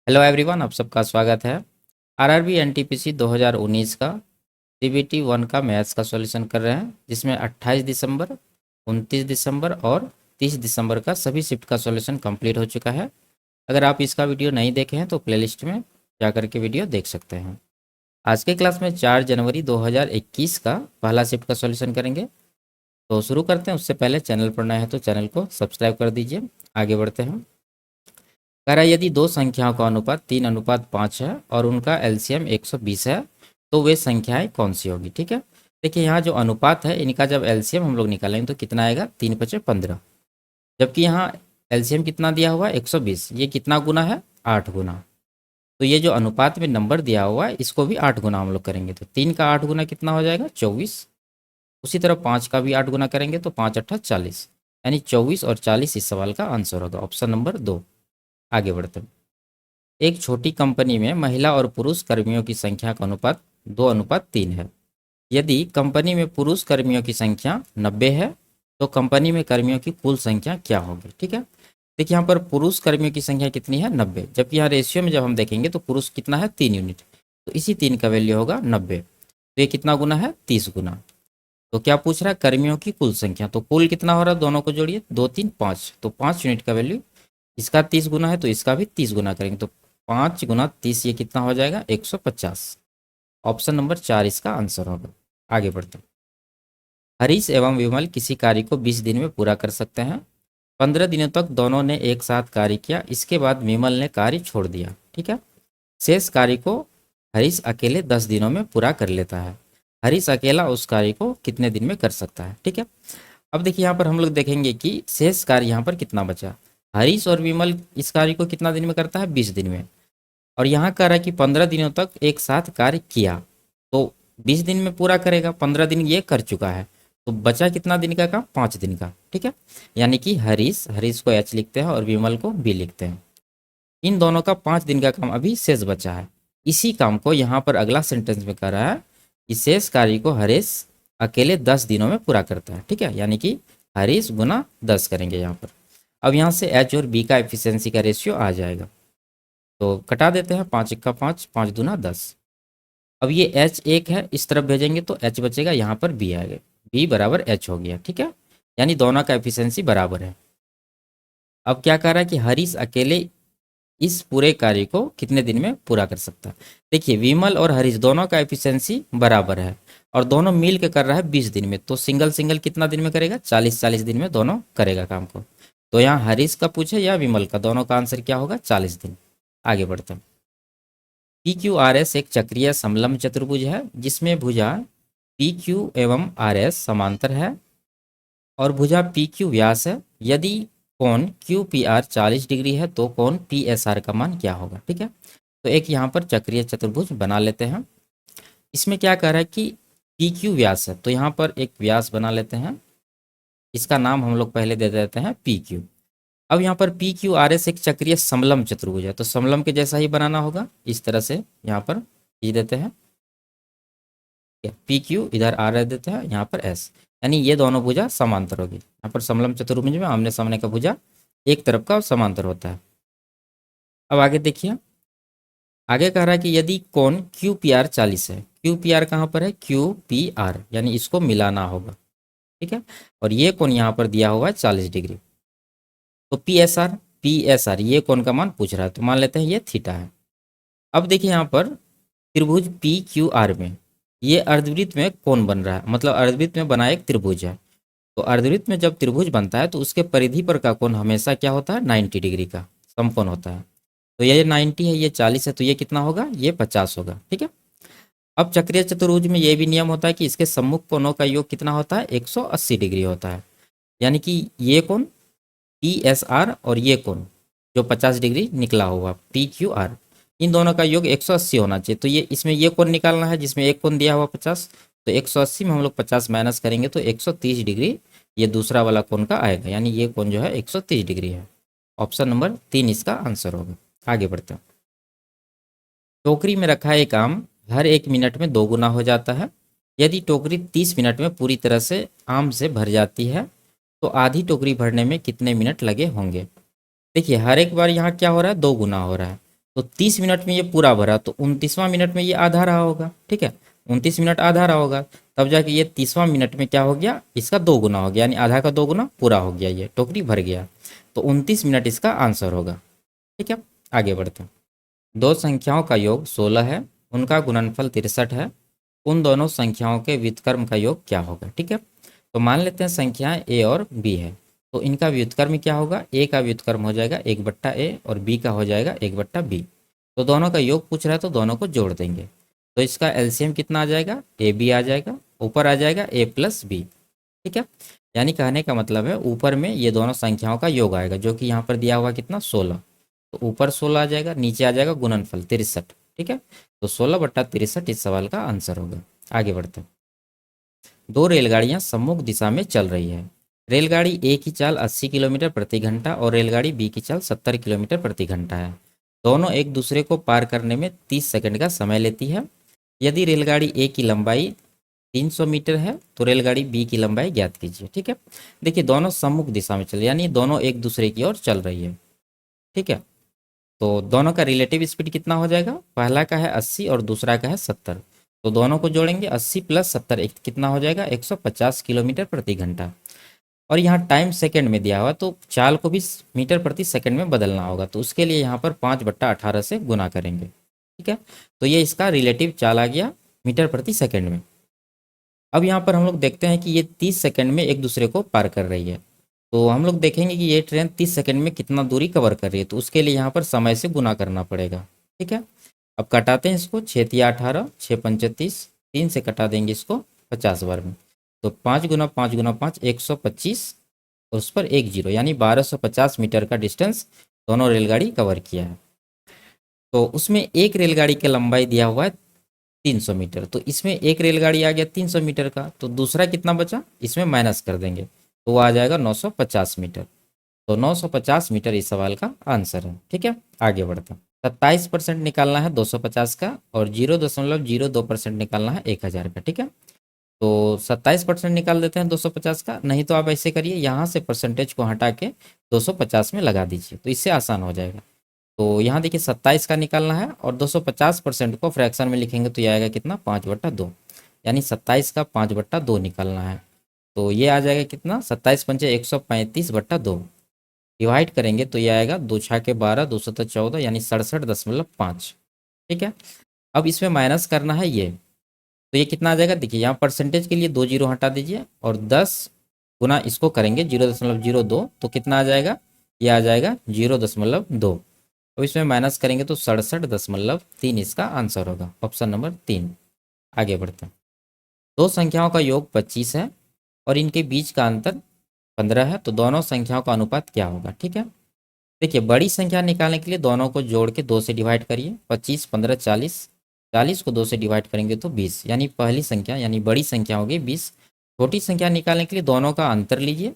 Hello everyone, आप सबका स्वागत है। आरआरबी एनटीपीसी 2019 का सीबीटी 1 का मैथ्स का सॉल्यूशन कर रहे हैं, जिसमें 28 दिसंबर, 29 दिसंबर और 30 दिसंबर का सभी शिफ्ट का सॉल्यूशन कंप्लीट हो चुका है। अगर आप इसका वीडियो नहीं देखे हैं तो प्लेलिस्ट में जाकर के वीडियो देख सकते हैं। आज के क्लास में 4 जनवरी 2021 का पहला शिफ्ट का सॉल्यूशन करेंगे। तो शुरू करते हैं। उससे पहले चैनल पर नए हैं तो चैनल को सब्सक्राइब कर दीजिए। आगे बढ़ते हैं। कह रहा है यदि दो संख्याओं का अनुपात 3:5 है और उनका एलसीएम 120 है तो वे संख्याएं कौन सी होगी। ठीक है, देखिए यहाँ जो अनुपात है इनका जब एलसीएम हम लोग निकालेंगे तो कितना आएगा, 3×5 = 15। जबकि यहाँ एलसीएम कितना दिया हुआ है, 120। ये कितना गुना है, 8 गुना। तो ये जो अनुपात में नंबर दिया हुआ है इसको भी 8 गुना हम लोग करेंगे तो 3 का 8 गुना कितना हो जाएगा, 24। उसी तरह 5 का भी 8 गुना करेंगे तो 5×8 = 40, यानी 24 और 40 इस सवाल का आंसर होगा, ऑप्शन नंबर 2। आगे बढ़ते हैं। एक छोटी कंपनी में महिला और पुरुष कर्मियों की संख्या का अनुपात 2:3 है। यदि कंपनी में पुरुष कर्मियों की संख्या 90 है तो कंपनी में कर्मियों की कुल संख्या क्या होगी। ठीक है, देखिए यहाँ पर पुरुष कर्मियों की संख्या कितनी है, 90। जबकि यहाँ रेशियो में जब हम देखेंगे तो पुरुष कितना है, 3 यूनिट। तो इसी 3 का वैल्यू होगा 90। तो ये कितना गुना है, 30 गुना। तो क्या पूछ रहा है, कर्मियों की कुल संख्या। तो कुल कितना हो रहा है, दोनों को जोड़िए, 2 3 5, तो 5 यूनिट का वैल्यू। इसका 30 गुना है तो इसका भी 30 गुना करेंगे तो 5 × 30 ये कितना हो जाएगा, 150। ऑप्शन नंबर 4 इसका आंसर होगा। आगे बढ़ते हैं। हरीश एवं विमल किसी कार्य को 20 दिन में पूरा कर सकते हैं। 15 दिनों तक दोनों ने एक साथ कार्य किया, इसके बाद विमल ने कार्य छोड़ दिया। ठीक है, शेष कार्य को हरीश अकेले 10 दिनों में पूरा कर लेता है। हरीश अकेला उस कार्य को कितने दिन में कर सकता है। ठीक है, अब देखिए यहाँ पर हम लोग देखेंगे कि शेष कार्य यहाँ पर कितना बचा। हरीश और विमल इस कार्य को कितना दिन में करता है, 20 दिन में। और यहाँ कह रहा है कि 15 दिनों तक एक साथ कार्य किया, तो 20 दिन में पूरा करेगा। 15 दिन ये कर चुका है तो बचा कितना दिन का काम, 5 दिन का। ठीक है, यानी कि हरीश हरीश को एच लिखते हैं और विमल को बी लिखते हैं। इन दोनों का 5 दिन का काम अभी शेष बचा है। इसी काम को यहाँ पर अगला सेंटेंस में कह रहा है कि शेष कार्य को हरीश अकेले 10 दिनों में पूरा करता है। ठीक है, यानी कि हरीश गुना 10 करेंगे यहाँ पर। अब यहाँ से एच और बी का एफिशिएंसी का रेशियो आ जाएगा, तो कटा देते हैं। 5×1 = 5, 5×2 = 10। अब ये एच एक है, इस तरफ भेजेंगे तो एच बचेगा, यहाँ पर बी आएगा, बी बराबर एच हो गया। ठीक है, यानी दोनों का एफिशिएंसी बराबर है। अब क्या कह रहा है कि हरीश अकेले इस पूरे कार्य को कितने दिन में पूरा कर सकता है। देखिए विमल और हरीश दोनों का एफिशिएंसी बराबर है और दोनों मिल के कर रहा है 20 दिन में, तो सिंगल सिंगल कितना दिन में करेगा, 40-40 दिन में दोनों करेगा काम को। तो यहाँ हरीश का पूछे या विमल का, दोनों का आंसर क्या होगा, 40 दिन। आगे बढ़ते हैं। पी क्यू आर एस एक चक्रीय समलंब चतुर्भुज है जिसमें भुजा पी क्यू एवं आर एस समांतर है और भुजा पी क्यू व्यास है। यदि कोण क्यू पी आर 40 डिग्री है तो कोण पी एस आर का मान क्या होगा। ठीक है, तो एक यहाँ पर चक्रीय चतुर्भुज बना लेते हैं। इसमें क्या कह रहा है कि पी क्यू व्यास है, तो यहाँ पर एक व्यास बना लेते हैं। इसका नाम हम लोग पहले दे देते हैं पी क्यू। अब यहाँ पर पी क्यू आर एस एक चक्रीय समलंब चतुर्भुज है, तो समलंब के जैसा ही बनाना होगा। इस तरह से यहाँ पर खींच देते हैं, पी क्यू इधर आर रख देते हैं, यहाँ पर एस, यानी ये दोनों भुजा समांतर होगी। यहाँ पर समलंब चतुर्भुज में आमने सामने का भुजा एक तरफ का समांतर होता है। अब आगे देखिए, आगे कह रहा है कि यदि कोण क्यू पी आर 40 है, क्यू पी आर कहाँ पर है, क्यू पी आर, यानी इसको मिलाना होगा। ठीक है, और ये कोण यहाँ पर दिया हुआ है 40 डिग्री। तो पी एस आर ये कोण का मान पूछ रहा है, तो मान लेते हैं ये थीटा है। अब देखिए यहाँ पर त्रिभुज पी क्यू आर में ये अर्धवृत्त में कोण बन रहा है, मतलब अर्धवृत्त में बना एक त्रिभुज है। तो अर्धवृत्त में जब त्रिभुज बनता है तो उसके परिधि पर का कोण हमेशा क्या होता है, 90 डिग्री का समकोण होता है। तो ये 90 है, ये 40 है, तो ये कितना होगा, ये 50 होगा। ठीक है, अब चक्रीय चतुर्भुज में ये भी नियम होता है कि इसके सम्मुख कोणों का योग कितना होता है, 180 डिग्री होता है। यानी कि ये कोण पी एस आर और ये कोण जो 50 डिग्री निकला हुआ पी क्यू आर, इन दोनों का योग 180 होना चाहिए। तो ये इसमें ये कोण निकालना है जिसमें एक कोण दिया हुआ 50, तो 180 में हम लोग 50 माइनस करेंगे तो 130 डिग्री ये दूसरा वाला कोण का आएगा, यानी ये कोण जो है 130 डिग्री है। ऑप्शन नंबर 3 इसका आंसर होगा। आगे बढ़ते हैं। टोकरी में रखा एक आम हर 1 मिनट में 2 गुना हो जाता है। यदि टोकरी 30 मिनट में पूरी तरह से आम से भर जाती है तो आधी टोकरी भरने में कितने मिनट लगे होंगे। देखिए हर एक बार यहाँ क्या हो रहा है, 2 गुना हो रहा है, तो 30 मिनट में ये पूरा भरा, तो 29वां मिनट में ये आधा रहा होगा। ठीक है, 29 मिनट आधा रहा होगा, तब जाके ये 30वां मिनट में क्या हो गया, इसका 2 गुना हो गया, यानी आधा का 2 गुना पूरा हो गया, ये टोकरी भर गया। तो 29 मिनट इसका आंसर होगा। ठीक है, आगे बढ़ते हैं। दो संख्याओं का योग 16 है, उनका गुणनफल 63 है, उन दोनों संख्याओं के व्युत्क्रम का योग क्या होगा। ठीक है, तो मान लेते हैं संख्याएं ए और बी है, तो इनका व्युत्क्रम क्या होगा, ए का व्युत्क्रम हो जाएगा 1/a और बी का हो जाएगा 1/b। तो दोनों का योग पूछ रहा है तो दोनों को जोड़ देंगे, तो इसका एलसीएम कितना आ जाएगा, ए बी आ जाएगा, ऊपर आ जाएगा ए प्लस बी। ठीक है, यानी कहने का मतलब है ऊपर में ये दोनों संख्याओं का योग आएगा, जो कि यहाँ पर दिया हुआ कितना 16, तो ऊपर 16 आ जाएगा, नीचे आ जाएगा गुणनफल 63। ठीक है, तो 16/63 इस सवाल का आंसर होगा। आगे बढ़ते हैं। दो रेलगाड़ियां सम्मुख दिशा में चल रही है। रेलगाड़ी ए की चाल 80 किलोमीटर प्रति घंटा और रेलगाड़ी बी की चाल 70 किलोमीटर प्रति घंटा है। दोनों एक दूसरे को पार करने में 30 सेकंड का समय लेती है। यदि रेलगाड़ी ए की लंबाई 300 मीटर है तो रेलगाड़ी बी की लंबाई ज्ञात कीजिए। ठीक है, देखिए दोनों सम्मुख दिशा में चल, यानी दोनों एक दूसरे की ओर चल रही है। ठीक है, तो दोनों का रिलेटिव स्पीड कितना हो जाएगा, पहला का है 80 और दूसरा का है 70, तो दोनों को जोड़ेंगे 80 + 70 कितना हो जाएगा 150 किलोमीटर प्रति घंटा। और यहाँ टाइम सेकंड में दिया हुआ, तो चाल को भी मीटर प्रति सेकंड में बदलना होगा, तो उसके लिए यहाँ पर 5/18 से गुना करेंगे। ठीक है, तो ये इसका रिलेटिव चाल आ गया मीटर प्रति सेकंड में। अब यहाँ पर हम लोग देखते हैं कि ये 30 सेकंड में एक दूसरे को पार कर रही है, तो हम लोग देखेंगे कि ये ट्रेन 30 सेकंड में कितना दूरी कवर कर रही है, तो उसके लिए यहाँ पर समय से गुना करना पड़ेगा। ठीक है, अब कटाते हैं इसको, 6×3 = 18, 6×5 = 3 से कटा देंगे इसको 50 बार में, तो 5×5×5 125 और उस पर 1 जीरो, यानी 1250 मीटर का डिस्टेंस दोनों रेलगाड़ी कवर किया है। तो उसमें एक रेलगाड़ी की लंबाई दिया हुआ है 300 मीटर, तो इसमें एक रेलगाड़ी आ गया 300 मीटर का, तो दूसरा कितना बचा, इसमें माइनस कर देंगे, तो वो आ जाएगा 950 मीटर। तो 950 मीटर इस सवाल का आंसर है। ठीक है, आगे बढ़ते हैं। 27% निकालना है 250 का और 0.02% निकालना है 1000 का। ठीक है, तो 27% निकाल देते हैं 250 का, नहीं तो आप ऐसे करिए, यहाँ से परसेंटेज को हटा के 250 में लगा दीजिए, तो इससे आसान हो जाएगा। तो यहाँ देखिए 27 का निकालना है और 250% को फ्रैक्शन में लिखेंगे तो ये आएगा कितना 5/2, यानी 27 का 5/2 निकालना है, तो ये आ जाएगा कितना 27×5 = 135/2। डिवाइड करेंगे तो ये आएगा 2×6 = 12, 2×7 = 14, यानी 67.5। ठीक है, अब इसमें माइनस करना है ये, तो ये कितना आ जाएगा, देखिए यहाँ परसेंटेज के लिए 2 जीरो हटा दीजिए और 10 गुना इसको करेंगे 0.02, तो कितना आ जाएगा, ये आ जाएगा 0.2। अब इसमें माइनस करेंगे तो 67.3 इसका आंसर होगा, ऑप्शन नंबर 3। आगे बढ़ते हैं। दो संख्याओं का योग 25 है और इनके बीच का अंतर 15 है, तो दोनों संख्याओं का अनुपात क्या होगा। ठीक है, देखिए बड़ी संख्या निकालने के लिए दोनों को जोड़ के 2 से डिवाइड करिए, 25, 15, 40, 40 को 2 से डिवाइड करेंगे तो 20, यानी पहली संख्या यानी बड़ी संख्या होगी 20। छोटी संख्या निकालने के लिए दोनों का अंतर लीजिए,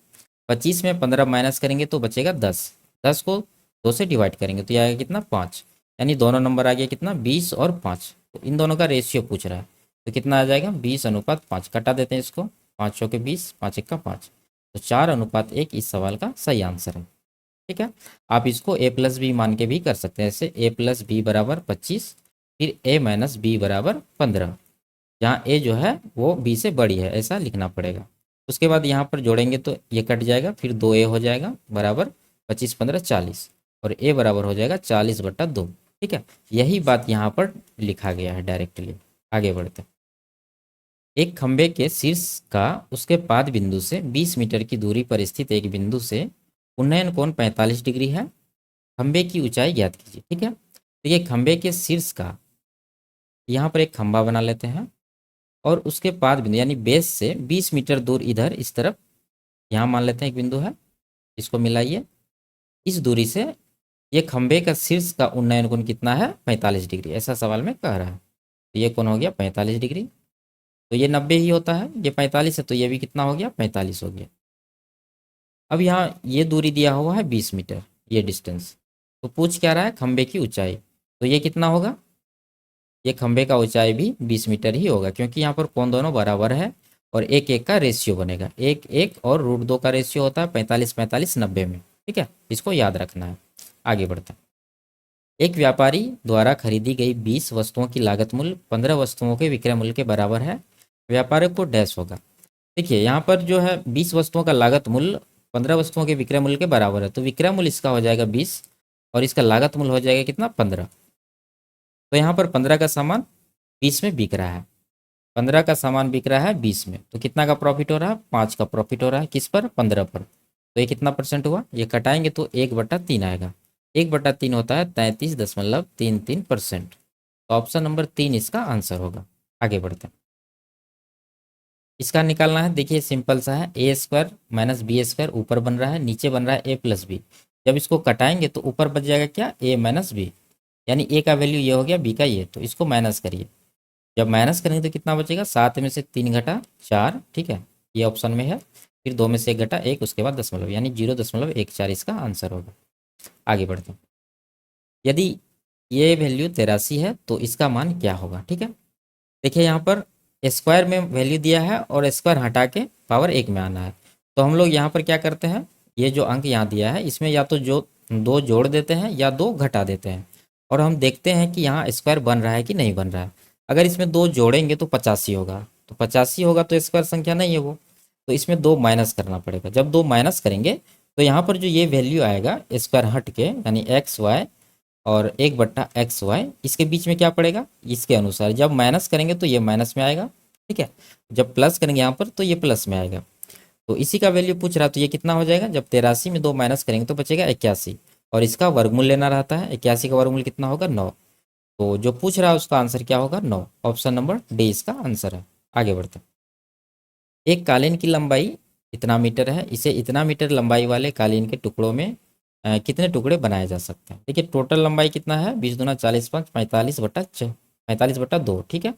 25 में 15 माइनस करेंगे तो बचेगा 10, 10 को 2 से डिवाइड करेंगे तो यह आएगा कितना 5, यानी दोनों नंबर आ गया कितना 20 और 5। तो इन दोनों का रेशियो पूछ रहा है, तो कितना आ जाएगा 20:5, कटा देते हैं इसको, 5 चौके 20, 5 एक्का 5, तो 4:1 इस सवाल का सही आंसर है। ठीक है, आप इसको a+b मान के भी कर सकते हैं, जैसे a+b = 25, फिर a-b = 15, जहाँ a जो है वो b से बड़ी है, ऐसा लिखना पड़ेगा। उसके बाद यहाँ पर जोड़ेंगे तो ये कट जाएगा, फिर 2a हो जाएगा बराबर 25, 15, 40 और a बराबर हो जाएगा 40/2। ठीक है, यही बात यहाँ पर लिखा गया है डायरेक्टली। आगे बढ़ते हैं। एक खंबे के शीर्ष का उसके पाद बिंदु से 20 मीटर की दूरी पर स्थित एक बिंदु से उन्नयन कोण 45 डिग्री है, खंबे की ऊंचाई ज्ञात कीजिए। ठीक है, तो ये खंबे के शीर्ष का, यहाँ पर एक खंबा बना लेते हैं और उसके पाद बिंदु यानी बेस से 20 मीटर दूर इधर इस तरफ यहाँ मान लेते हैं एक बिंदु है, इसको मिलाइए, इस दूरी से ये खंबे का शीर्ष का उन्नयन कोण कितना है 45 डिग्री, ऐसा सवाल में कह रहा है। तो ये कोण हो गया 45 डिग्री, तो ये 90 ही होता है, ये 45 है तो ये भी कितना हो गया 45 हो गया। अब यहाँ ये दूरी दिया हुआ है 20 मीटर, ये डिस्टेंस, तो पूछ क्या रहा है खंबे की ऊंचाई, तो ये कितना होगा, ये खंबे का ऊंचाई भी 20 मीटर ही होगा, क्योंकि यहाँ पर कोण दोनों बराबर है और 1:1 का रेशियो बनेगा, 1:1 और √2 का रेशियो होता है 45, 45, 90 में। ठीक है, इसको याद रखना है। आगे बढ़ते हैं। एक व्यापारी द्वारा खरीदी गई 20 वस्तुओं की लागत मूल्य 15 वस्तुओं के विक्रय मूल्य के बराबर है। व्यापारी को डैश होगा। देखिए यहाँ पर जो है 20 वस्तुओं का लागत मूल्य 15 वस्तुओं के विक्रय मूल्य के बराबर है, तो विक्रय मूल्य इसका हो जाएगा 20 और इसका लागत मूल्य हो जाएगा कितना 15। तो यहाँ पर 15 का सामान 20 में बिक रहा है, 15 का सामान बिक रहा है 20 में, तो कितना का प्रॉफिट हो रहा है 5 का प्रॉफिट हो रहा है, किस पर 15 पर। तो ये कितना परसेंट हुआ, ये कटाएंगे तो 1/3 आएगा, 1/3 होता है 33.33%। तो ऑप्शन नंबर 3 इसका आंसर होगा। आगे बढ़ते हैं, इसका निकालना है। देखिए सिंपल सा है, ए स्क्वायर माइनस बी स्क्वायर ऊपर बन रहा है, नीचे बन रहा है ए प्लस बी। जब इसको कटाएंगे तो ऊपर बच जाएगा क्या, ए माइनस बी, यानी ए का वैल्यू ये हो गया, बी का ये, तो इसको माइनस करिए। जब माइनस करेंगे तो कितना बचेगा, 7 में से 3 घटा 4, ठीक है, ये ऑप्शन में है। फिर 2 में से 1 घटा 1, उसके बाद दशमलव, यानी 0.14 इसका आंसर होगा। आगे बढ़ते हैं, यदि ये वैल्यू 83 है तो इसका मान क्या होगा। ठीक है, देखिए यहाँ पर स्क्वायर में वैल्यू दिया है और स्क्वायर हटा के पावर 1 में आना है। तो हम लोग यहाँ पर क्या करते हैं, ये जो अंक यहाँ दिया है इसमें या तो जो 2 जोड़ देते हैं या 2 घटा देते हैं, और हम देखते हैं कि यहाँ स्क्वायर बन रहा है कि नहीं बन रहा है। अगर इसमें 2 जोड़ेंगे तो 85 होगा, तो 85 होगा तो स्क्वायर संख्या नहीं है वो, तो इसमें 2 माइनस करना पड़ेगा। जब 2 माइनस करेंगे तो यहाँ पर जो ये वैल्यू आएगा स्क्वायर हट के, यानी एक्स वाई और 1/xy, इसके बीच में क्या पड़ेगा, इसके अनुसार जब माइनस करेंगे तो ये माइनस में आएगा, ठीक है, जब प्लस करेंगे यहाँ पर तो ये प्लस में आएगा। तो इसी का वैल्यू पूछ रहा है, तो ये कितना हो जाएगा, जब 83 में 2 माइनस करेंगे तो बचेगा 81, और इसका वर्गमूल लेना रहता है। 81 का वर्गमूल कितना होगा, 9। तो जो पूछ रहा है उसका आंसर क्या होगा, 9। ऑप्शन नंबर डी इसका आंसर है। आगे बढ़ते हैं, एक कालीन की लंबाई इतना मीटर है, इसे इतना मीटर लंबाई वाले कालीन के टुकड़ों में कितने टुकड़े बनाए जा सकते हैं। देखिए टोटल लंबाई कितना है, 20 दूना 40 5 45/6, 45/2, ठीक है,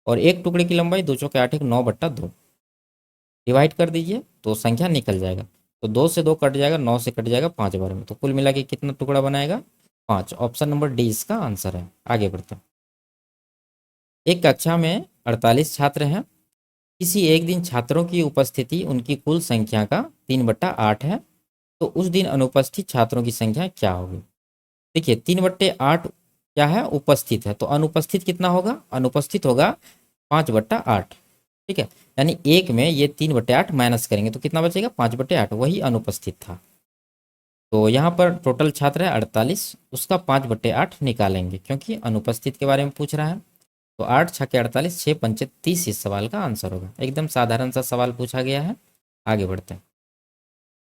और एक टुकड़े की लंबाई 2 चौके 8 1 9/2, डिवाइड कर दीजिए तो संख्या निकल जाएगा। तो 2 से 2 कट जाएगा, 9 से कट जाएगा 5 बार में, तो कुल मिला के कितना टुकड़ा बनाएगा, 5। ऑप्शन नंबर डी इसका आंसर है। आगे बढ़ते हैं, एक कक्षा में 48 छात्र हैं, किसी एक दिन छात्रों की उपस्थिति उनकी कुल संख्या का 3/8 है, तो उस दिन अनुपस्थित छात्रों की संख्या क्या होगी। देखिए 3/8 क्या है, उपस्थित है, तो अनुपस्थित कितना होगा, अनुपस्थित होगा 5/8, ठीक है, यानी एक में ये 3/8 माइनस करेंगे तो कितना बचेगा, 5/8, वही अनुपस्थित था। तो यहाँ पर टोटल छात्र है 48, उसका 5/8 निकालेंगे क्योंकि अनुपस्थित के बारे में पूछ रहा है। तो 8 छक्के 48, 6 पंचे 30 इस सवाल का आंसर होगा। एकदम साधारण सा सवाल पूछा गया है। आगे बढ़ते हैं,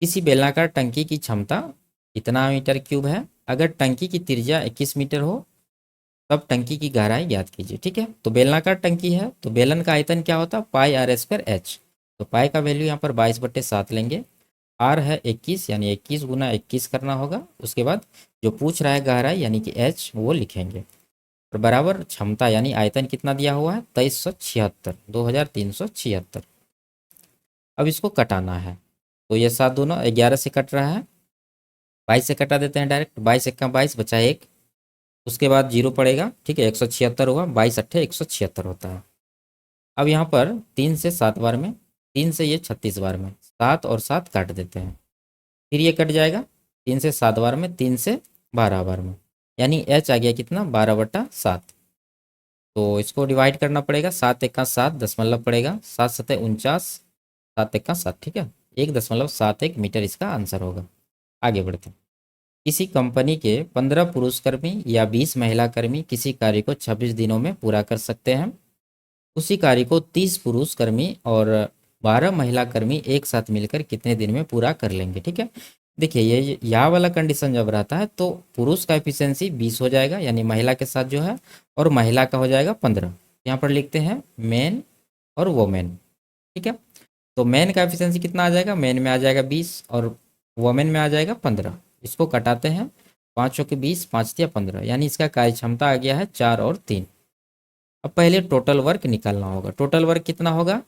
किसी बेलनाकार टंकी की क्षमता इतना मीटर क्यूब है, अगर टंकी की त्रिज्या 21 मीटर हो तब टंकी की गहराई ज्ञात कीजिए। ठीक है, तो बेलनाकार टंकी है तो बेलन का आयतन क्या होता है, पाई आर स्क्वायर एच। तो पाई का वैल्यू यहाँ पर 22/7 लेंगे, आर है 21, यानी 21 गुना 21 करना होगा। उसके बाद जो पूछ रहा है गहराई यानी कि एच वो लिखेंगे, और बराबर क्षमता यानी आयतन कितना दिया हुआ है, 2376, 2376। अब इसको कटाना है, तो ये 7 दोनों 11 से कट रहा है, 22 से कटा देते हैं डायरेक्ट, 22 एक्का 22 बचा 1, उसके बाद 0 पड़ेगा, ठीक है, 176 हुआ, 22 अट्ठे 176 होता है। अब यहाँ पर 3 से 7 बार में, 3 से ये 36 बार में, 7 और 7 काट देते हैं, फिर ये कट जाएगा 3 से 7 बार में, 3 से 12 बार में, यानी एच आ गया कितना, 12/7। तो इसको डिवाइड करना पड़ेगा, 7 एक्का 7 दशमलव पड़ेगा, 7 सतह 49, 7 एक्का 7, ठीक है, 1.71 मीटर इसका आंसर होगा। आगे बढ़ते हैं, किसी कंपनी के 15 पुरुष कर्मी या 20 महिला कर्मी किसी कार्य को 26 दिनों में पूरा कर सकते हैं, उसी कार्य को 30 पुरुष कर्मी और 12 महिला कर्मी एक साथ मिलकर कितने दिन में पूरा कर लेंगे। ठीक है, देखिए ये यहाँ वाला कंडीशन जब रहता है तो पुरुष का एफिशिएंसी 20 हो जाएगा, यानी महिला के साथ जो है, और महिला का हो जाएगा 15। यहाँ पर लिखते हैं मेन और वोमेन, ठीक है, तो मेन का एफिशिएंसी कितना आ जाएगा, मेन में आ जाएगा 20 और वोमेन में आ जाएगा 15। इसको कटाते हैं, 5 के 20, 5 या 15, यानी इसका कार्य क्षमता आ गया है 4 और 3। अब पहले टोटल वर्क निकालना होगा। टोटल वर्क कितना होगा,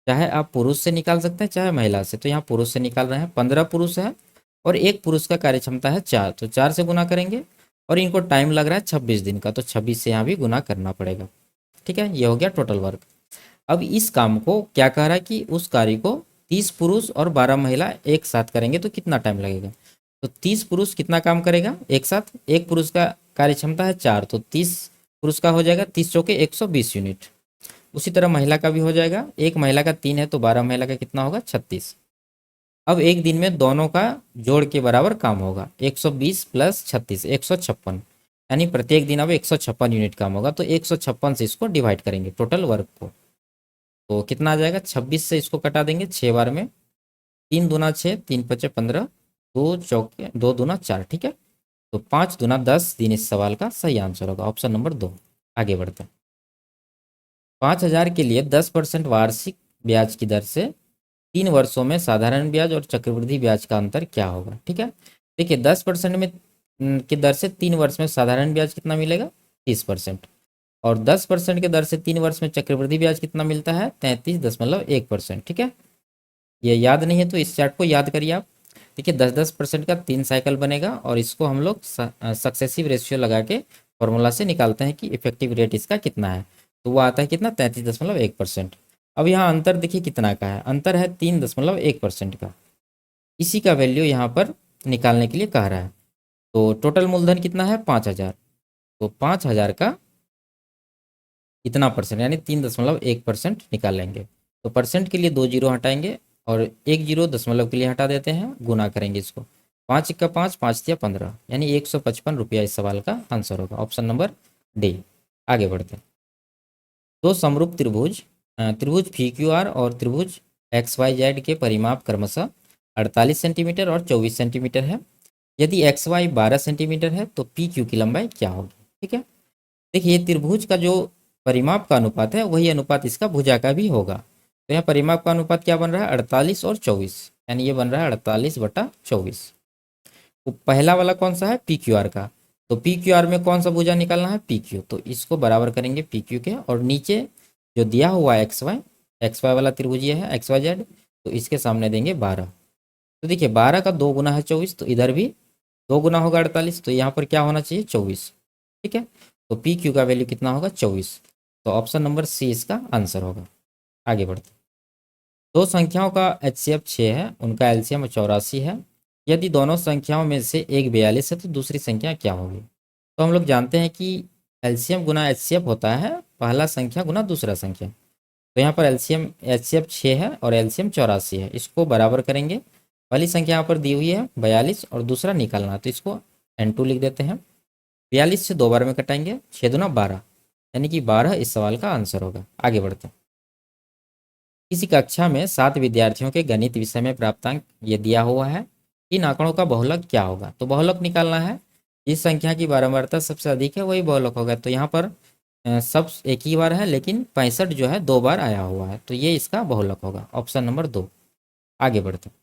चाहे आप पुरुष से निकाल सकते हैं चाहे महिला से, तो यहाँ पुरुष से निकाल रहे हैं, 15 पुरुष है और एक पुरुष का कार्य क्षमता है 4, तो 4 से गुना करेंगे, और इनको टाइम लग रहा है 26 दिन का, तो 26 से यहाँ भी गुना करना पड़ेगा। ठीक है, ये हो गया टोटल वर्क। अब इस काम को क्या कह रहा है कि उस कार्य को 30 पुरुष और 12 महिला एक साथ करेंगे तो कितना टाइम लगेगा। तो 30 पुरुष कितना काम करेगा एक साथ, एक पुरुष का कार्य क्षमता है 4, तो 30 पुरुष का हो जाएगा, 30 चौके 120 यूनिट। उसी तरह महिला का भी हो जाएगा, एक महिला का 3 है तो 12 महिला का कितना होगा, 36। अब एक दिन में दोनों का जोड़ के बराबर काम होगा, 120 प्लस 36 156, यानी प्रत्येक दिन अब 156 यूनिट काम होगा। तो 156 से इसको डिवाइड करेंगे टोटल वर्क को, तो कितना आ जाएगा, 26 से इसको कटा देंगे 6 बार में, 3 दूना 6, 3 पचे 15, 2 चौके 2 दूना 4, ठीक है। तो 5 दूना 10 दिन इस सवाल का सही आंसर होगा, ऑप्शन नंबर 2। आगे बढ़ते हैं। 5,000 के लिए 10% वार्षिक ब्याज की दर से 3 वर्षों में साधारण ब्याज और चक्रवृद्धि ब्याज का अंतर क्या होगा, ठीक है। देखिए 10% में की दर से 3 वर्ष में साधारण ब्याज कितना मिलेगा, 30%, और 10% के दर से 3 वर्ष में चक्रवृद्धि ब्याज कितना मिलता है, 33.1%, ठीक है। ये याद नहीं है तो इस चार्ट को याद करिए आप। देखिए 10-10% का 3 साइकिल बनेगा और इसको हम लोग सक्सेसिव रेशियो लगा के फॉर्मूला से निकालते हैं कि इफेक्टिव रेट इसका कितना है, तो वो आता है कितना, 33.1%। अब यहाँ अंतर देखिए कितना का है, अंतर है 3.1% का। इसी का वैल्यू यहाँ पर निकालने के लिए कह रहा है। तो टोटल मूलधन कितना है, 5,000, तो 5,000 का इतना परसेंट यानी 3.1% निकालेंगे। तो परसेंट के लिए 2 जीरो हटाएंगे और 1 जीरो दशमलव के लिए हटा देते हैं, गुना करेंगे इसको, 5 का 5, 5 तिया 15, यानी 155 रुपया इस सवाल का आंसर होगा, ऑप्शन नंबर डी। आगे बढ़ते हैं। दो समरूप त्रिभुज त्रिभुज पी क्यू आर और त्रिभुज एक्स वाई जेड के परिमाप क्रमशः 48 सेंटीमीटर और 24 सेंटीमीटर है। यदि एक्स वाई 12 सेंटीमीटर है तो पी क्यू की लंबाई क्या होगी, ठीक है। देखिए त्रिभुज का जो परिमाप का अनुपात है वही अनुपात इसका भुजा का भी होगा। तो यहाँ परिमाप का अनुपात क्या बन रहा है, 48 और 24, यानी ये बन रहा है 48/24। तो पहला वाला कौन सा है, पी क्यू आर का, तो पी क्यू आर में कौन सा भुजा निकालना है, पी क्यू, तो इसको बराबर करेंगे पी क्यू के, और नीचे जो दिया हुआ है एक्स वाई वाला त्रिभुज ये है एक्स वाई जेड, तो इसके सामने देंगे 12। तो देखिए 12 का 2 गुना है 24, तो इधर भी 2 गुना होगा 48, तो यहाँ पर क्या होना चाहिए, 24, ठीक है। तो पी क्यू का वैल्यू कितना होगा, 24, तो ऑप्शन नंबर सी इसका आंसर होगा। आगे बढ़ते, दो संख्याओं का एचसीएफ 6 है, उनका एलसीएम 84 है। यदि दोनों संख्याओं में से एक 42 है तो दूसरी संख्या क्या होगी। तो हम लोग जानते हैं कि एलसीएम गुना एचसीएफ होता है पहला संख्या गुना दूसरा संख्या। तो यहाँ पर एलसीएम एचसीएफ 6 है और एलसीएम 84 है, इसको बराबर करेंगे। पहली संख्या यहाँ पर दी हुई है 42 और दूसरा निकालना, तो इसको n2 लिख देते हैं। 42 से 2 बार में कटाएंगे, 6 दूना 12, यानी कि 12 इस सवाल का आंसर होगा। आगे बढ़ते हैं। किसी कक्षा में 7 विद्यार्थियों के गणित विषय में प्राप्तांक ये दिया हुआ है, इन आंकड़ों का बहुलक क्या होगा। तो बहुलक निकालना है, जिस संख्या की बारंबारता सबसे अधिक है वही बहुलक होगा। तो यहाँ पर सब एक ही बार है लेकिन 65 जो है 2 बार आया हुआ है, तो ये इसका बहुलक होगा, ऑप्शन नंबर 2। आगे बढ़ते हैं।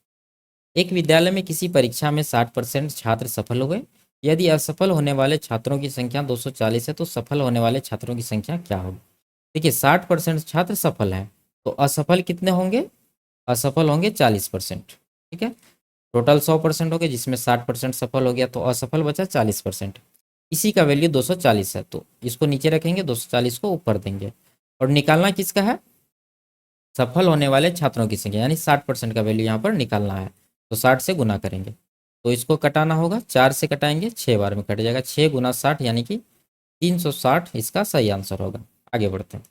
एक विद्यालय में किसी परीक्षा में 60% छात्र सफल हुए। यदि असफल होने वाले छात्रों की संख्या 240 है तो सफल होने वाले छात्रों की संख्या क्या होगी। देखिए 60% छात्र सफल हैं, तो असफल कितने होंगे, असफल होंगे 40%, ठीक है। टोटल 100% हो गए, जिसमें 60% सफल हो गया, तो असफल बचा 40%। इसी का वैल्यू 240 है, तो इसको नीचे रखेंगे, 240 को ऊपर देंगे, और निकालना किसका है, सफल होने वाले छात्रों की संख्या, यानी 60% का वैल्यू यहाँ पर निकालना है। तो 60 से गुना करेंगे, तो इसको कटाना होगा, 4 से कटाएंगे 6 बार में कट जाएगा, 6 गुना 60 यानी कि 360 इसका सही आंसर होगा। आगे बढ़ते हैं।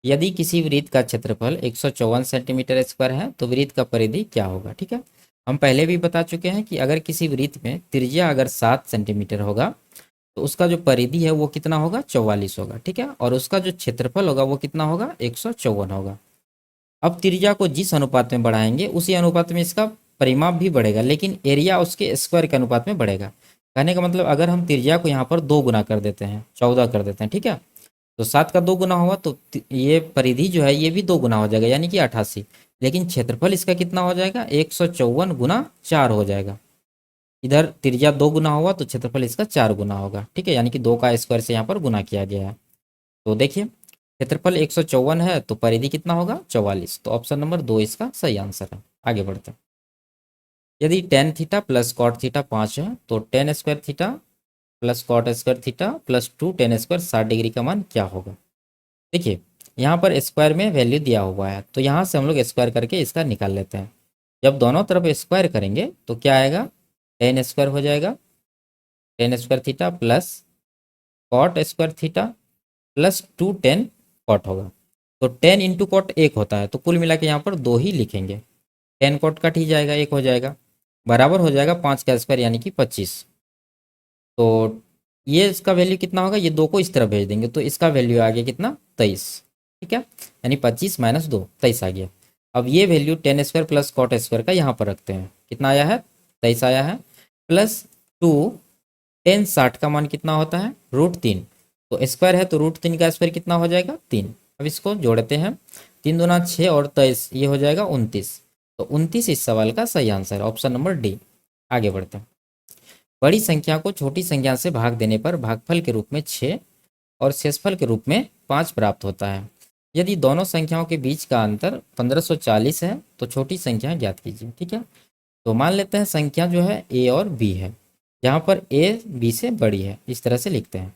यदि किसी वृत्त का क्षेत्रफल 154 सेंटीमीटर स्क्वायर है तो वृत्त का परिधि क्या होगा, ठीक है। हम पहले भी बता चुके हैं कि अगर किसी वृत्त में त्रिज्या अगर 7 सेंटीमीटर होगा तो उसका जो परिधि है वो कितना होगा, 44 होगा, ठीक है। और उसका जो क्षेत्रफल होगा वो कितना होगा, 154 होगा। अब त्रिज्या को जिस अनुपात में बढ़ाएंगे उसी अनुपात में इसका परिमाप भी बढ़ेगा, लेकिन एरिया उसके स्क्वायर के अनुपात में बढ़ेगा। कहने का मतलब अगर हम त्रिज्या को यहाँ पर 2 गुना कर देते हैं, 14 कर देते हैं, ठीक है, तो 7 का 2 गुना होगा तो ये परिधि जो है ये भी 2 गुना हो जाएगा, यानी कि 88। लेकिन क्षेत्रफल इसका कितना हो जाएगा, 154 गुना 4 हो जाएगा। इधर त्रिज्या 2 गुना होगा तो क्षेत्रफल इसका 4 गुना होगा, ठीक है, यानी कि 2 का स्क्वायर से यहाँ पर गुना किया गया है। तो देखिए क्षेत्रफल 154 है तो परिधि कितना होगा, 44, तो ऑप्शन नंबर 2 इसका सही आंसर है। आगे बढ़ते हैं। यदि tan theta plus cot theta 5 है तो tan square theta plus cot square theta plus 2 tan square 60 degree का मान क्या होगा। देखिए यहाँ पर स्क्वायर में वैल्यू दिया हुआ है, तो यहाँ से हम लोग स्क्वायर करके इसका निकाल लेते हैं। जब दोनों तरफ स्क्वायर करेंगे तो क्या आएगा, टेन स्क्वायर हो जाएगा, tan square theta plus cot square theta plus 2 tan cot होगा। तो 10 इंटू कॉट एक होता है, तो कुल मिला के यहाँ पर 2 ही लिखेंगे। 10 कॉट कट ही जाएगा, एक हो जाएगा, बराबर हो जाएगा 5 का स्क्वायर यानी कि 25। तो ये इसका वैल्यू कितना होगा, ये 2 को इस तरफ भेज देंगे तो इसका वैल्यू आ गया कितना, 23। ठीक है, यानी 25 माइनस 2 23 आ गया। अब ये value 10 square plus cot square का यहाँ पर रखते हैं, कितना आया है, 23 आया है, प्लस 2 10 60 का मान कितना होता है, √3। तो स्क्वायर है तो √3 का स्क्वायर कितना हो जाएगा, 3। अब इसको जोड़ते हैं, 3 दूना 6 और 23, ये हो जाएगा 29। तो 29 इस सवाल का सही आंसर, ऑप्शन नंबर डी। आगे बढ़ते हैं। बड़ी संख्या को छोटी संख्या से भाग देने पर भागफल के रूप में 6 और शेषफल के रूप में 5 प्राप्त होता है। यदि दोनों संख्याओं के बीच का अंतर 1540 है तो छोटी संख्या ज्ञात कीजिए। ठीक है, तो मान लेते हैं संख्या जो है ए और बी है, यहाँ पर ए बी से बड़ी है, इस तरह से लिखते हैं।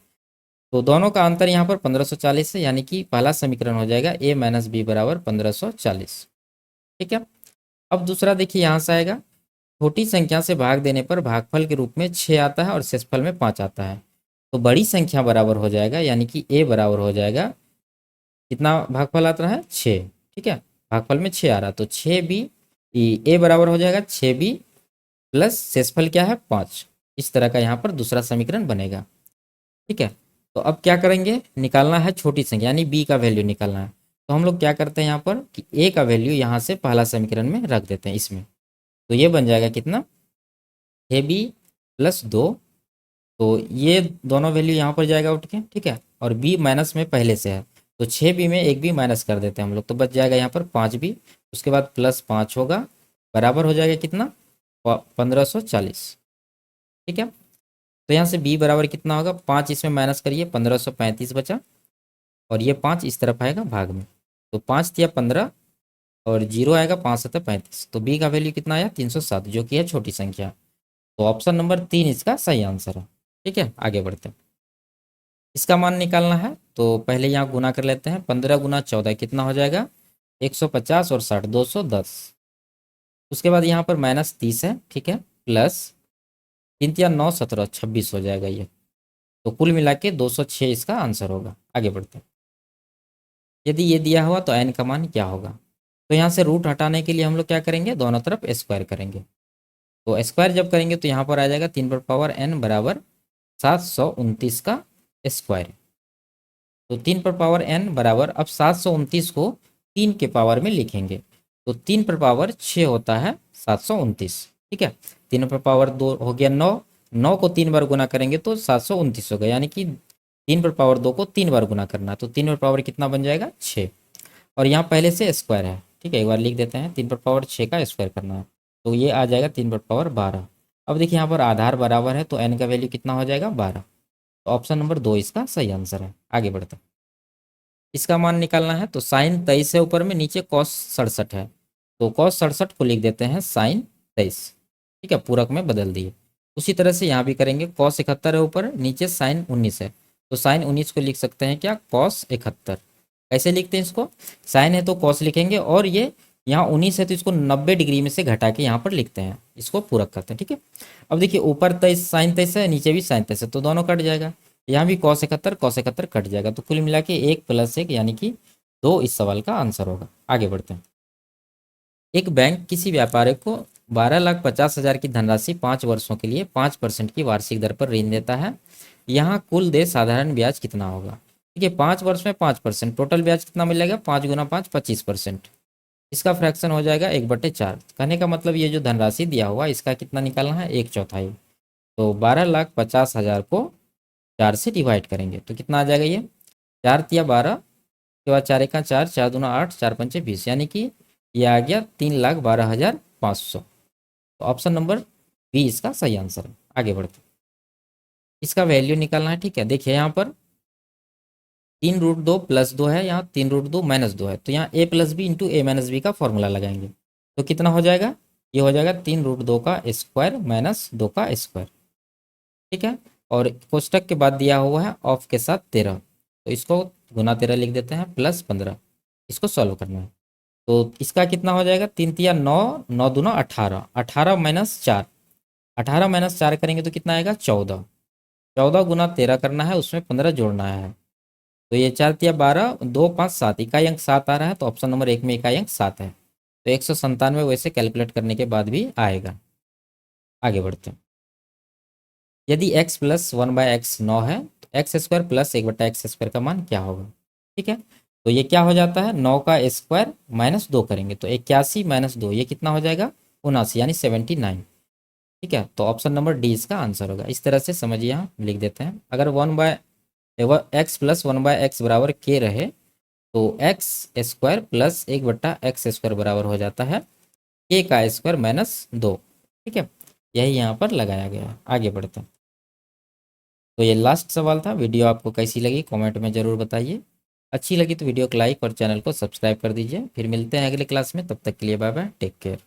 तो दोनों का अंतर यहाँ पर 1540 है, यानी कि पहला समीकरण हो जाएगा a माइनस बी बराबर 1540। ठीक है, अब दूसरा देखिए, यहाँ से आएगा छोटी संख्या से भाग देने पर भागफल के रूप में 6 आता है और शेषफल में 5 आता है। तो बड़ी संख्या बराबर हो जाएगा, यानी कि a बराबर हो जाएगा, कितना भागफल आता है, 6। ठीक है, भागफल में 6 आ रहा, तो 6b, a बराबर हो जाएगा 6b प्लस शेषफल क्या है, 5। इस तरह का यहाँ पर दूसरा समीकरण बनेगा। ठीक है, तो अब क्या करेंगे, निकालना है छोटी संख्या यानी b का वैल्यू निकालना है। तो हम लोग क्या करते हैं यहाँ पर कि a का वैल्यू यहाँ से पहला समीकरण में रख देते हैं इसमें। तो ये बन जाएगा कितना, 6b प्लस 2। तो ये दोनों वैल्यू यहाँ पर जाएगा उठ के। ठीक है, और b माइनस में पहले से है तो 6b में एक b माइनस कर देते हैं हम लोग, तो बच जाएगा यहाँ पर 5b। उसके बाद प्लस 5 होगा, बराबर हो जाएगा कितना, 1540। ठीक है, तो यहाँ से b बराबर कितना होगा, 5 इसमें माइनस करिए, 1535 बचा, और ये 5 इस तरफ आएगा भाग में, तो 5 दिया 15 और 0 आएगा, 5 7 35। तो b का वैल्यू कितना आया, 307, जो कि है छोटी संख्या। तो ऑप्शन नंबर 3 इसका सही आंसर है। ठीक है, आगे बढ़ते हैं। इसका मान निकालना है तो पहले यहाँ गुना कर लेते हैं, 15 गुना 14 कितना हो जाएगा, 150 और 60 210। उसके बाद यहाँ पर माइनस 30 है। ठीक है, प्लस 3 या 9 17 26 हो जाएगा ये। तो कुल मिला के 206 इसका आंसर होगा। आगे बढ़ते हैं। यदि ये दिया हुआ तो n का मान क्या होगा, तो यहाँ से रूट हटाने के लिए हम लोग क्या करेंगे, दोनों तरफ स्क्वायर करेंगे। तो स्क्वायर जब करेंगे तो यहाँ पर आ जाएगा 3 पर पावर n बराबर 729 का स्क्वायर। तो 3 पर पावर n बराबर, अब 729 को 3 के पावर में लिखेंगे, तो 3 पर पावर 6 होता है 729। ठीक है, 3 पर पावर 2 हो गया 9, 9 को 3 बार गुना करेंगे तो 729 होगा, यानी कि 3 पर पावर 2 को 3 बार गुना करना, तो 3 पर पावर कितना बन जाएगा, 6। और यहाँ पहले से स्क्वायर है। ठीक है, एक बार लिख देते हैं, 3 पर पावर 6 का स्क्वायर करना है, तो ये आ जाएगा 3 पर पावर 12। अब देखिए यहाँ पर आधार बराबर है तो n का वैल्यू कितना हो जाएगा, 12। तो ऑप्शन नंबर 2 इसका सही आंसर है। आगे बढ़ते हैं। इसका मान निकालना है तो साइन 23 है ऊपर में, नीचे कॉस 67 है, तो कॉस 67 को लिख देते हैं साइन 23। ठीक है, पूरक में बदल दिए। उसी तरह से यहाँ भी करेंगे, कॉस 71 है ऊपर, नीचे साइन 19 है, तो साइन 19 को लिख सकते हैं क्या, कॉस 71। कैसे लिखते हैं इसको, साइन है तो कॉस लिखेंगे, और ये यहाँ 19 है तो इसको 90 डिग्री में से घटा के यहाँ पर लिखते हैं, इसको पूरक करते हैं। ठीक है, अब देखिए ऊपर 23 साइन 23 है, नीचे भी साइन 23 है, तो दोनों कट जाएगा, यहाँ भी cos 71 कट जाएगा, तो कुल मिला के 1 + 1 यानी कि 2 इस सवाल का आंसर होगा। आगे बढ़ते हैं। एक बैंक किसी व्यापारी को 12,50,000 की धनराशि 5 वर्षों के लिए 5% की वार्षिक दर पर ऋण देता है। यहाँ कुल दे साधारण ब्याज कितना होगा। ठीक है, 5 वर्ष में 5%, टोटल ब्याज कितना मिलेगा, 5 गुना 5 25%। इसका फ्रैक्शन हो जाएगा 1/4। कहने का मतलब ये जो धनराशि दिया हुआ इसका कितना निकालना है, 1/4। तो 12,50,000 को 4 से डिवाइड करेंगे तो कितना आ जाएगा, ये 4 तिया 12 के बाद 4 1 4, 4 दूना 8, 4 पंचे 20, यानी कि ये आ गया 3,12,500। तो ऑप्शन नंबर बी इसका सही आंसर है। आगे बढ़ते, इसका वैल्यू निकालना है। ठीक है, देखिए यहाँ पर 3√2 + 2 है, यहाँ 3√2 - 2 है, तो यहाँ a + b into a - b का फॉर्मूला लगाएंगे, तो कितना हो जाएगा, ये हो जाएगा 3√2 का स्क्वायर - 2 का स्क्वायर। ठीक है, और कोष्टक के बाद दिया हुआ है ऑफ के साथ 13, तो इसको गुना 13 लिख देते हैं प्लस 15, इसको सॉल्व करना है। तो इसका कितना हो जाएगा, 3 तिया 9, 9 दूना 18, 18 - 4, 18 - 4 करेंगे तो कितना आएगा, 14, 14 गुना 13 करना है, उसमें 15 जोड़ना है। तो ये 4 तिया 12, 2 5 7, इकाई अंक 7 आ रहा है, तो ऑप्शन नंबर 1 में इकाई अंक 7 है। तो 197 वैसे कैलकुलेट करने के बाद भी आएगा। आगे बढ़ते हैं। यदि x प्लस 1/x 9 है तो x square plus 1/x square का मान क्या होगा? ठीक है, तो ये क्या हो जाता है, 9 का स्क्वायर माइनस 2 करेंगे तो 81 माइनस 2, ये कितना हो जाएगा, 79 यानी 79। ठीक है, तो ऑप्शन नंबर डी इसका आंसर होगा। इस तरह से समझिए, यहाँ लिख देते हैं। अगर x प्लस 1/x बराबर k रहे तो x square plus 1/x square बराबर हो जाता है k का स्क्वायर माइनस 2। ठीक है, यही यहाँ पर लगाया गया है। आगे बढ़ते हैं। तो ये लास्ट सवाल था। वीडियो आपको कैसी लगी कमेंट में ज़रूर बताइए। अच्छी लगी तो वीडियो को लाइक और चैनल को सब्सक्राइब कर दीजिए। फिर मिलते हैं अगले क्लास में, तब तक के लिए बाय बाय, टेक केयर।